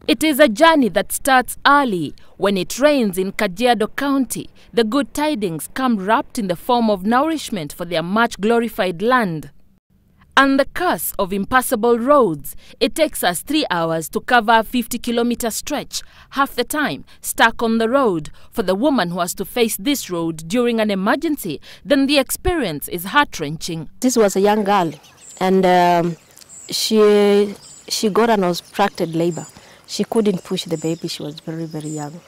It is a journey that starts early. When it rains in Kajiado County, the good tidings come wrapped in the form of nourishment for their much glorified land. And the curse of impassable roads. It takes us 3 hours to cover a 50-kilometer stretch, half the time stuck on the road. For the woman who has to face this road during an emergency, then the experience is heart-wrenching. This was a young girl, and she got an obstructed labor. She couldn't push the baby. She was very, very young.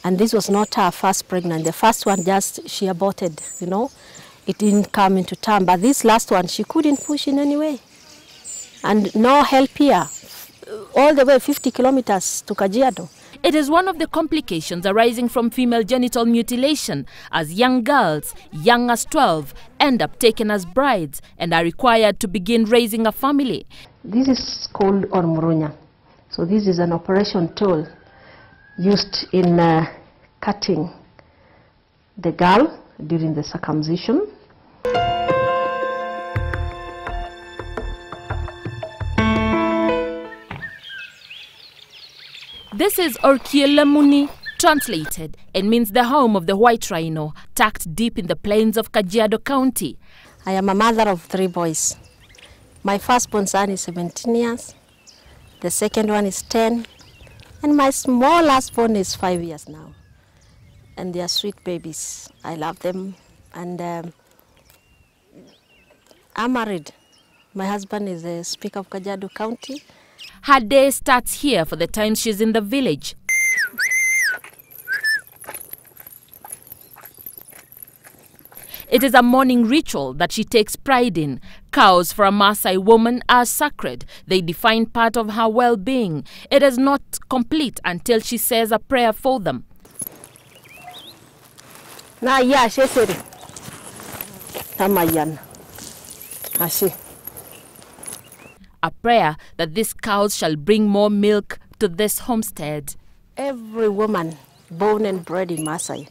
And this was not her first pregnancy. The first one she aborted, you know. It didn't come into term. But this last one, she couldn't push in any way. And no help here. All the way 50 kilometers to Kajiado. It is one of the complications arising from female genital mutilation, as young girls, young as 12, end up taken as brides and are required to begin raising a family. This is called ormurunya. So this is an operation tool used in cutting the girl during the circumcision. This is Orkielamuni, translated, and means the home of the white rhino, tucked deep in the plains of Kajiado County. I am a mother of 3 boys. My firstborn son is 17 years, the second one is 10, and my smallest born is 5 years now. And they are sweet babies. I love them. And I'm married. My husband is the Speaker of Kajiado County. Her day starts here for the time she's in the village. It is a morning ritual that she takes pride in. Cows for a Maasai woman are sacred. They define part of her well-being. It is not complete until she says a prayer for them. A prayer that these cows shall bring more milk to this homestead. Every woman born and bred in Maasai,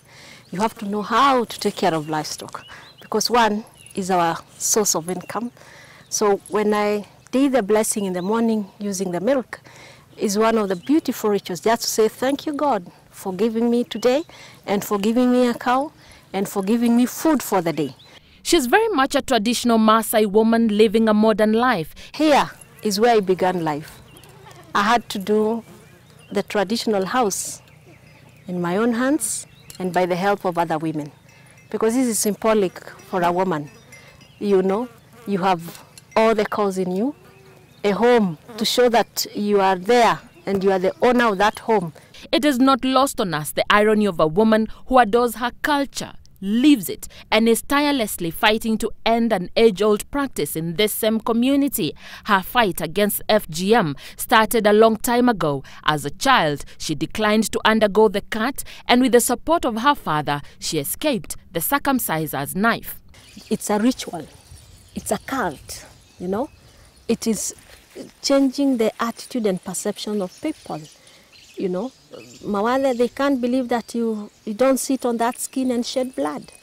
you have to know how to take care of livestock, because one is our source of income. So when I did the blessing in the morning using the milk, is one of the beautiful rituals, just to say thank you, God, for giving me today and for giving me a cow and for giving me food for the day. She's very much a traditional Maasai woman living a modern life. Here is where I began life. I had to do the traditional house in my own hands and by the help of other women, because this is symbolic for a woman. You know, you have all the cows in you, a home to show that you are there and you are the owner of that home. It is not lost on us the irony of a woman who adores her culture, lives it, and is tirelessly fighting to end an age-old practice in this same community. Her fight against FGM started a long time ago. As a child, she declined to undergo the cut, and with the support of her father, she escaped the circumciser's knife. It's a ritual. It's a cult, you know. It is changing the attitude and perception of people. You know, Mawale, they can't believe that you don't sit on that skin and shed blood.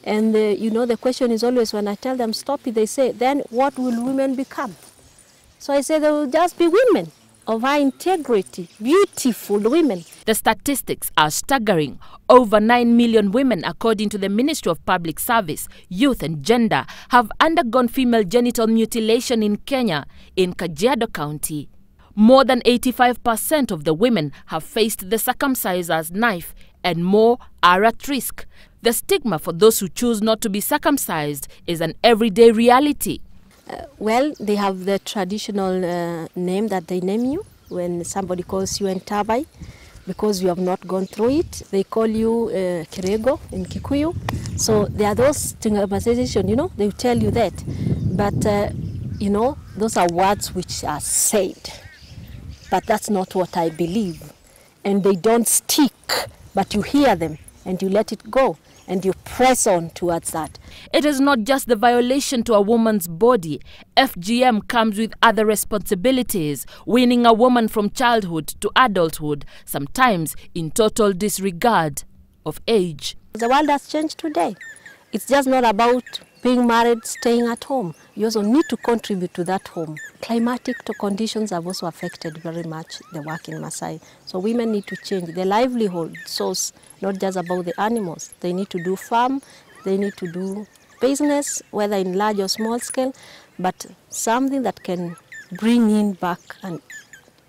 And, you know, the question is always, when I tell them stop it, they say, then what will women become? So I say they will just be women of high integrity, beautiful women. The statistics are staggering. Over 9 million women, according to the Ministry of Public Service, Youth and Gender, have undergone female genital mutilation in Kenya, in Kajiado County. More than 85% of the women have faced the circumciser's knife, and more are at risk. The stigma for those who choose not to be circumcised is an everyday reality. Well, they have the traditional name that they name you when somebody calls you Entabai, because you have not gone through it. They call you Kirego in Kikuyu. So there are those stigmatizations, you know, they will tell you that. But, you know, those are words which are said. But that's not what I believe. And they don't stick, but you hear them and you let it go and you press on towards that. It is not just the violation to a woman's body. FGM comes with other responsibilities, weaning a woman from childhood to adulthood, sometimes in total disregard of age. The world has changed today. it's just not about being married, staying at home. You also need to contribute to that home. Climatic conditions have also affected very much the work in Maasai. So women need to change their livelihood source, not just about the animals. They need to do farm, they need to do business, whether in large or small scale, but something that can bring in back and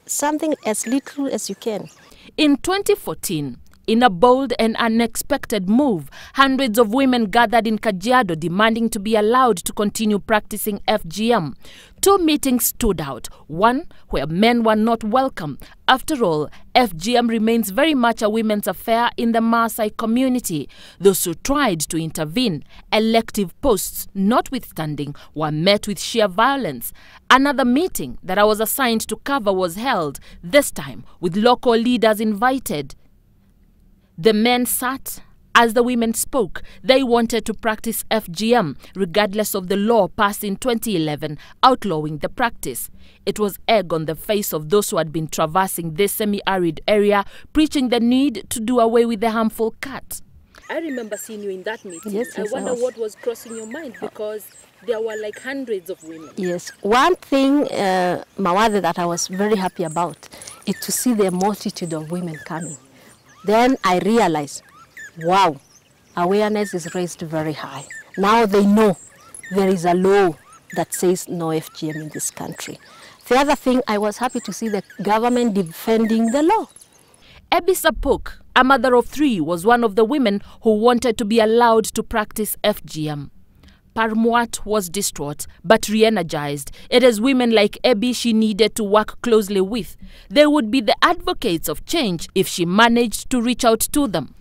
something as little as you can. In 2014, in a bold and unexpected move, hundreds of women gathered in Kajiado demanding to be allowed to continue practicing FGM. Two meetings stood out. One where men were not welcome. After all, FGM remains very much a women's affair in the Maasai community. Those who tried to intervene, elective posts notwithstanding, were met with sheer violence. Another meeting that I was assigned to cover was held, this time with local leaders invited. The men sat as the women spoke. They wanted to practice FGM, regardless of the law passed in 2011 outlawing the practice. It was egg on the face of those who had been traversing this semi-arid area, preaching the need to do away with the harmful cut. I remember seeing you in that meeting. Yes, I wonder what was crossing your mind, because there were like hundreds of women. Yes. One thing, Mawade, that I was very happy about is to see the multitude of women coming. Then I realized, wow, awareness is raised very high. Now they know there is a law that says no FGM in this country. The other thing, I was happy to see the government defending the law. Ebi Sapuk, a mother of three, was one of the women who wanted to be allowed to practice FGM. Parmuat was distraught but re-energized. It is women like Ebi she needed to work closely with. They would be the advocates of change if she managed to reach out to them.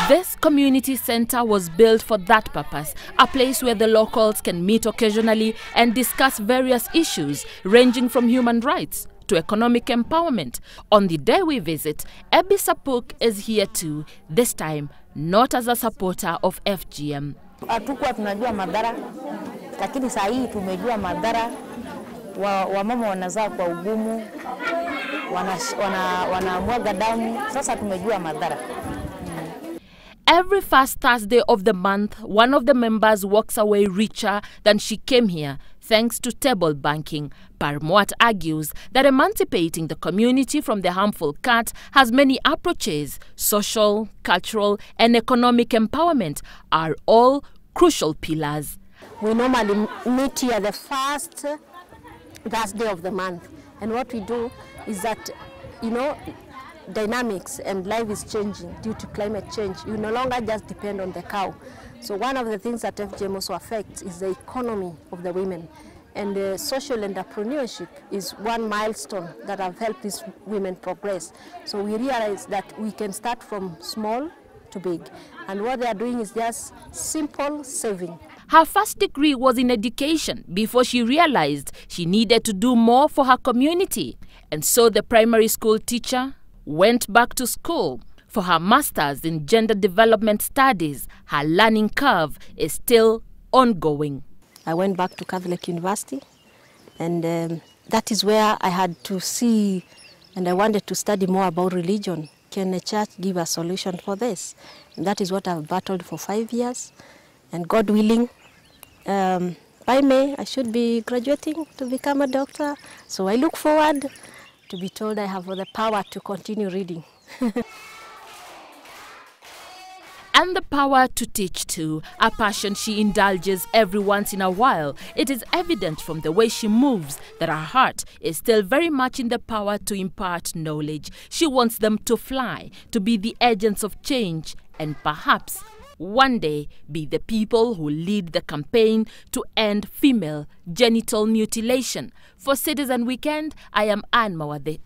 This community center was built for that purpose, a place where the locals can meet occasionally and discuss various issues ranging from human rights to economic empowerment. On the day we visit, Ebi Sapuk is here too, this time not as a supporter of FGM. Hatukuwa tunajua madhara, lakini saa hii tumejua madhara. Wamama wanazaa kwa ugumu, wanamwaga damu, sasa tumejua madhara. Every first Thursday of the month, one of the members walks away richer than she came here, thanks to table banking. Parmuat argues that emancipating the community from the harmful cut has many approaches. Social, cultural, and economic empowerment are all crucial pillars. We normally meet here the first Thursday of the month. And what we do is that, dynamics and life is changing due to climate change. You no longer just depend on the cow. So one of the things that FGM also affects is the economy of the women. And social entrepreneurship is one milestone that have helped these women progress. So we realize that we can start from small to big. And what they are doing is just simple saving. Her first degree was in education before she realized she needed to do more for her community. And so the primary school teacher went back to school. For her master's in gender development studies, her learning curve is still ongoing. I went back to Catholic University, and that is where I had to see, and I wanted to study more about religion. Can the church give a solution for this? And that is what I've battled for 5 years. And God willing, by May, I should be graduating to become a doctor. So I look forward to be told I have the power to continue reading. And the power to teach too, a passion she indulges every once in a while. It is evident from the way she moves that her heart is still very much in the power to impart knowledge. She wants them to fly, to be the agents of change, and perhaps one day be the people who lead the campaign to end female genital mutilation. For Citizen Weekend, I am Anne Mawade.